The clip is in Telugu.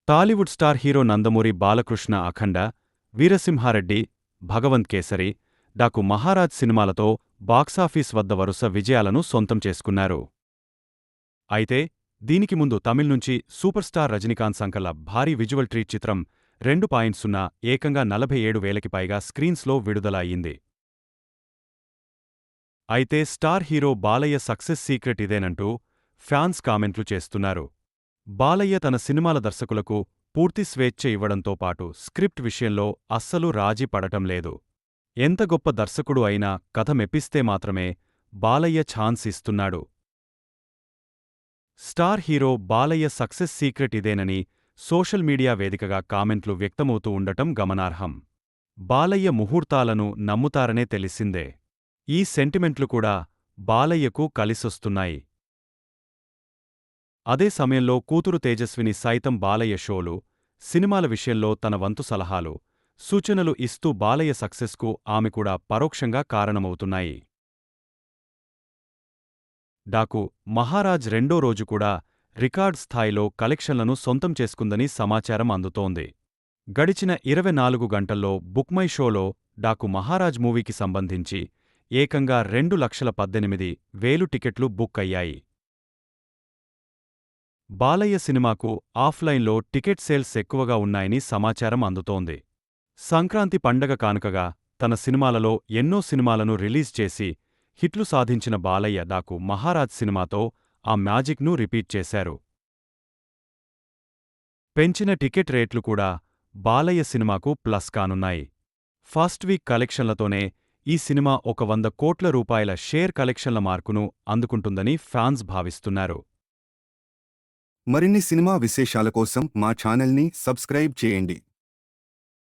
టాలీవుడ్ స్టార్ హీరో నందమూరి బాలకృష్ణ అఖండ, వీరసింహారెడ్డి, భగవంత్ కేసరి, డాకు మహారాజ్ సినిమాలతో బాక్సాఫీస్ వద్ద వరుస విజయాలను సొంతం చేసుకున్నారు. అయితే దీనికి ముందు తమిళ్ నుంచి సూపర్ స్టార్ రజనీకాంత్ సంకల భారీ విజువల్ ట్రీట్ చిత్రం 2.0 ఏకంగా 47,000కి పైగా స్క్రీన్స్లో విడుదల అయ్యింది. అయితే star hero Balayya success secret ఇదేనంటూ ఫ్యాన్స్ కామెంట్లు చేస్తున్నారు. బాలయ్య తన సినిమాల దర్శకులకు పూర్తి స్వేచ్ఛ ఇవ్వడంతో పాటు స్క్రిప్ట్ విషయంలో అస్సలు రాజీ పడటం లేదు. ఎంత గొప్ప దర్శకుడు అయినా కథ మెప్పిస్తే మాత్రమే బాలయ్య ఛాన్స్ ఇస్తున్నాడు. Star hero Balayya success secret ఇదేనని సోషల్ మీడియా వేదికగా కామెంట్లు వ్యక్తమవుతూ ఉండటం గమనార్హం. బాలయ్య ముహూర్తాలను నమ్ముతారనే తెలిసిందే. ఈ సెంటిమెంట్లు కూడా బాలయ్యకు కలిసొస్తున్నాయి. అదే సమయంలో కూతురు తేజస్విని సైతం బాలయ్య షోలు, సినిమాల విషయంలో తన వంతు సలహాలు, సూచనలు ఇస్తూ బాలయ్య సక్సెస్కు ఆమె కూడా పరోక్షంగా కారణమవుతున్నాయి. డాకు మహారాజ్ రెండో రోజు కూడా రికార్డ్ స్థాయిలో కలెక్షన్లను సొంతం చేసుకుందని సమాచారం అందుతోంది. గడిచిన 24 గంటల్లో బుక్మై షోలో డాకు మహారాజ్ మూవీకి సంబంధించి ఏకంగా 2,18,000 టికెట్లు బుక్ అయ్యాయి. బాలయ్య సినిమాకు ఆఫ్లైన్లో టికెట్ సేల్స్ ఎక్కువగా ఉన్నాయని సమాచారం అందుతోంది. సంక్రాంతి పండగ కానుకగా తన సినిమాలలో ఎన్నో సినిమాలను రిలీజ్ చేసి హిట్లు సాధించిన బాలయ్య డాకు మహారాజ్ సినిమాతో ఆ మ్యాజిక్ను రిపీట్ చేశారు. పెంచిన టికెట్ రేట్లు కూడా బాలయ్య సినిమాకు ప్లస్ కానున్నాయి. ఫస్ట్ వీక్ కలెక్షన్లతోనే ఈ సినిమా ఒక 100 కోట్ల రూపాయల షేర్ కలెక్షన్ల మార్కును అందుకుంటుందని ఫ్యాన్స్ భావిస్తున్నారు. మరిన్ని సినిమా విశేషాల కోసం మా ఛానల్ని సబ్స్క్రైబ్ చేయండి.